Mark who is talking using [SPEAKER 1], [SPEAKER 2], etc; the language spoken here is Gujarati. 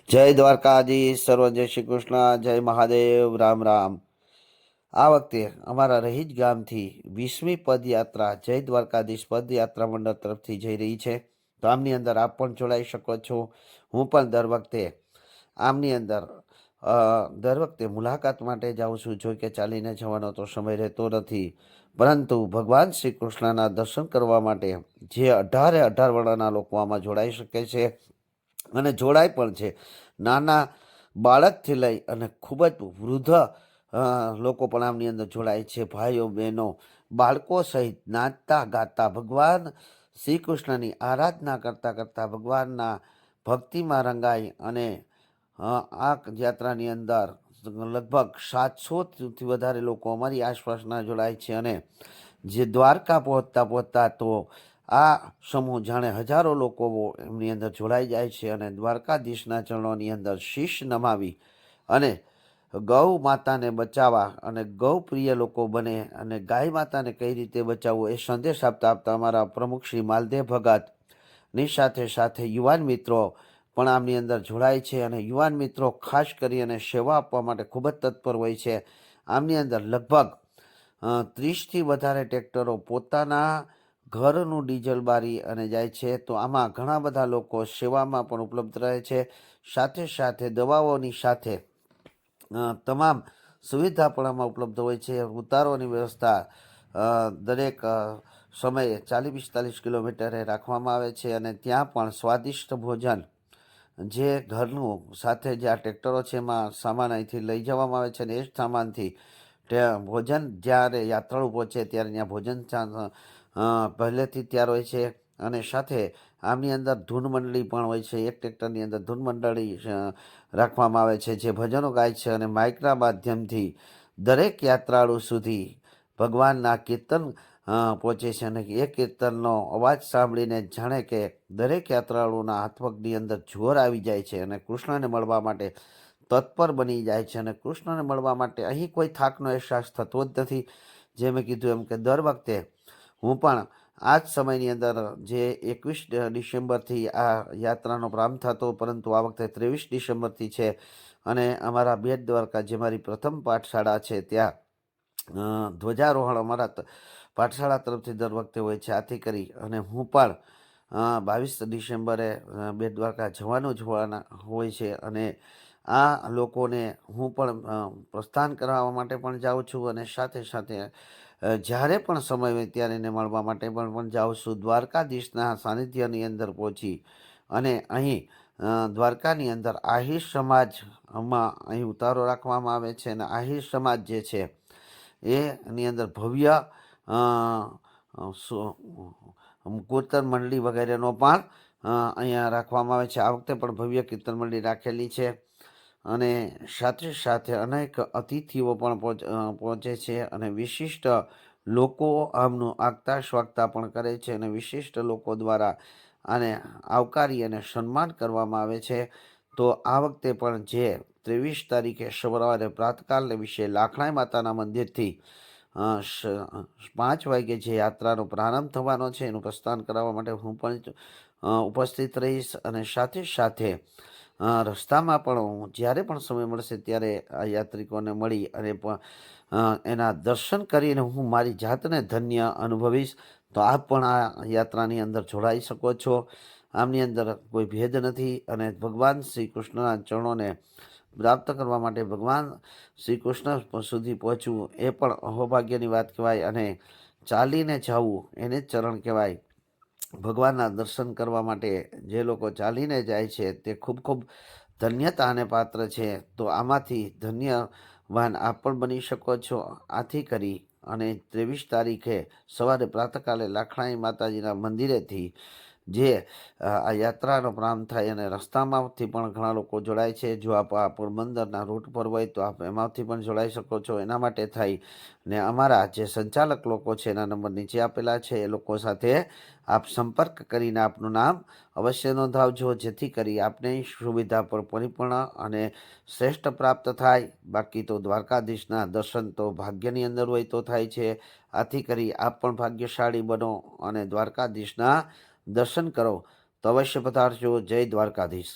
[SPEAKER 1] જય દ્વારકાધીશ, સર્વ જય શ્રી કૃષ્ણ, જય મહાદેવ, રામ રામ. આ વખતે અમારા રહીજ ગામથી 20મી પદયાત્રા જય દ્વારકાધીશ પદયાત્રા મંડળ તરફથી જઈ રહી છે. તો આમની અંદર આપ પણ જોડાઈ શકો છો. હું પણ દર વખતે આમની અંદર દર વખતે મુલાકાત માટે જાઉં છું. જો કે ચાલીને જવાનો તો સમય રહેતો નથી, પરંતુ ભગવાન શ્રી કૃષ્ણના દર્શન કરવા માટે જે 18 વર્ણના લોકો આમાં જોડાઈ શકે છે અને જોડાય પણ છે. નાના બાળકથી લઈ અને ખૂબ જ વૃદ્ધ લોકો પણ આમની અંદર જોડાય છે. ભાઈઓ બહેનો બાળકો સહિત નાચતા ગાતા ભગવાન શ્રી કૃષ્ણની આરાધના કરતાં કરતાં ભગવાનના ભક્તિમાં રંગાય અને આ યાત્રાની અંદર લગભગ 700થી વધારે લોકો અમારી આસપાસના જોડાય છે. અને જે દ્વારકા પહોંચતા તો આ સમૂહ જાણે હજારો લોકો એમની અંદર જોડાઈ જાય છે અને દ્વારકાધીશના ચરણોની અંદર શીશ નમાવી અને ગૌ માતાને બચાવવા અને ગૌ પ્રિય લોકો બને અને ગાય માતાને કઈ રીતે બચાવવું એ સંદેશ આપતા અમારા પ્રમુખ શ્રી માલદેવ ભગતની સાથે સાથે યુવાન મિત્રો પણ આમની અંદર જોડાય છે. અને યુવાન મિત્રો ખાસ કરી અને સેવા આપવા માટે ખૂબ જ તત્પર હોય છે. આમની અંદર લગભગ 30થી વધારે ટ્રેક્ટરો પોતાના ઘરનું ડીઝલ બારી અને જાય છે. તો આમાં ઘણા બધા લોકો સેવામાં પણ ઉપલબ્ધ રહે છે. સાથે સાથે દવાઓની સાથે તમામ સુવિધા પણ આમાં ઉપલબ્ધ હોય છે. ઉતારોની વ્યવસ્થા દરેક સમયે 40-45 કિલોમીટરે રાખવામાં આવે છે. અને ત્યાં પણ સ્વાદિષ્ટ ભોજન જે ઘરનું સાથે જે આ ટ્રેક્ટરો છે એમાં સામાન અહીંથી લઈ જવામાં આવે છે અને એ જ સામાનથી ભોજન જ્યારે યાત્રાળુ પહોંચે ત્યારે ત્યાં ભોજન પહેલેથી તૈયાર હોય છે. અને સાથે આમની અંદર ધૂન મંડળી પણ હોય છે. એક ટ્રેક્ટરની અંદર ધૂન મંડળી રાખવામાં આવે છે જે ભજનો ગાય છે અને માઇકના માધ્યમથી દરેક યાત્રાળુ સુધી ભગવાનના કીર્તન પહોંચે છે. અને એ કીર્તનનો અવાજ સાંભળીને જાણે કે દરેક યાત્રાળુના હાથપગની અંદર જોર આવી જાય છે અને કૃષ્ણને મળવા માટે તત્પર બની જાય છે. અને કૃષ્ણને મળવા માટે અહીં કોઈ થાકનો અહેસાસ થતો જ નથી. જે મેં કીધું એમ કે દર વખતે હું પણ આ જ સમયની અંદર જે 21 ડિસેમ્બરથી આ યાત્રાનો પ્રારંભ થતો, પરંતુ આ વખતે 23 ડિસેમ્બરથી છે. અને અમારા બેટ દ્વારકા જે મારી પ્રથમ પાઠશાળા છે ત્યાં ધ્વજારોહણ અમારા પાઠશાળા તરફથી દર વખતે હોય છે. આથી કરી અને હું પણ 22 ડિસેમ્બરે બેટ દ્વારકા જવાનું જ હોય છે. અને આ લોકોને હું પણ પ્રસ્થાન કરાવવા માટે પણ જાઉં છું અને સાથે સાથે જ્યારે પણ સમય હોય ત્યારે એને મળવા માટે પણ જાઉં છું. દ્વારકાધીશના સાનિધ્યની અંદર પહોંચી અને અહીં દ્વારકાની અંદર આહિર સમાજમાં અહીં ઉતારો રાખવામાં આવે છે. અને આહિર સમાજ જે છે એની અંદર ભવ્ય કીર્તન મંડળી વગેરેનો પણ અહીંયા રાખવામાં આવે છે. આ વખતે પણ ભવ્ય કીર્તન મંડળી રાખેલી છે. અને સાથે સાથે અનેક અતિથિઓ પણ પહોંચે છે અને વિશિષ્ટ લોકો આમનું આગતા સ્વાગતા પણ કરે છે. અને વિશિષ્ટ લોકો દ્વારા આને આવકારી અને સન્માન કરવામાં આવે છે. તો આ વખતે પણ જે 23 તારીખે સવારે પ્રાતકાલને વિશે લાખણાઈ માતાના મંદિરથી 5 વાગે જે યાત્રાનો પ્રારંભ થવાનો છે એનું પ્રસ્થાન કરાવવા માટે હું પણ ઉપસ્થિત રહીશ. અને સાથે સાથે રસ્તામાં પણ હું જ્યારે પણ સમય મળશે ત્યારે આ યાત્રિકોને મળી અને એના દર્શન કરીને હું મારી જાતને ધન્ય અનુભવીશ. તો આપ પણ આ યાત્રાની અંદર જોડાઈ શકો છો. આમની અંદર કોઈ ભેદ નથી. અને ભગવાન શ્રી કૃષ્ણના ચરણોને પ્રાપ્ત કરવા માટે ભગવાન શ્રી કૃષ્ણ સુધી પહોંચવું એ પણ અહોભાગ્યની વાત કહેવાય. અને ચાલીને જવું એને જ ચરણ કહેવાય. ભગવાનના દર્શન કરવા માટે જે લોકો ચાલીને જાય છે તે ખૂબ ખૂબ ધન્યતાને પાત્ર છે. તો આમાંથી ધન્યવાન આપ પણ બની શકો છો. આથી કરી અને 23 તારીખે સવારે પ્રાતકાલે લાખણાઈ માતાજીના મંદિરેથી જે આ યાત્રાનો પ્રારંભ થાય અને રસ્તામાંથી પણ ઘણા લોકો જોડાય છે. જો આપ આ પોરબંદરના રૂટ પર હોય તો આપ એમાંથી પણ જોડાઈ શકો છો. એના માટે થઈ ને અમારા જે સંચાલક લોકો છે એના નંબર નીચે આપેલા છે. એ લોકો સાથે આપ સંપર્ક કરીને આપનું નામ અવશ્ય નોંધાવજો, જેથી કરી આપને સુવિધા પર પરિપૂર્ણ અને શ્રેષ્ઠ પ્રાપ્ત થાય. બાકી તો દ્વારકાધીશના દર્શન તો ભાગ્યની અંદર હોય તો થાય છે. આથી કરી આપ પણ ભાગ્યશાળી બનો અને દ્વારકાધીશના દર્શન કરો. તો અવશ્ય પધારજો. જય દ્વારકાધીશ.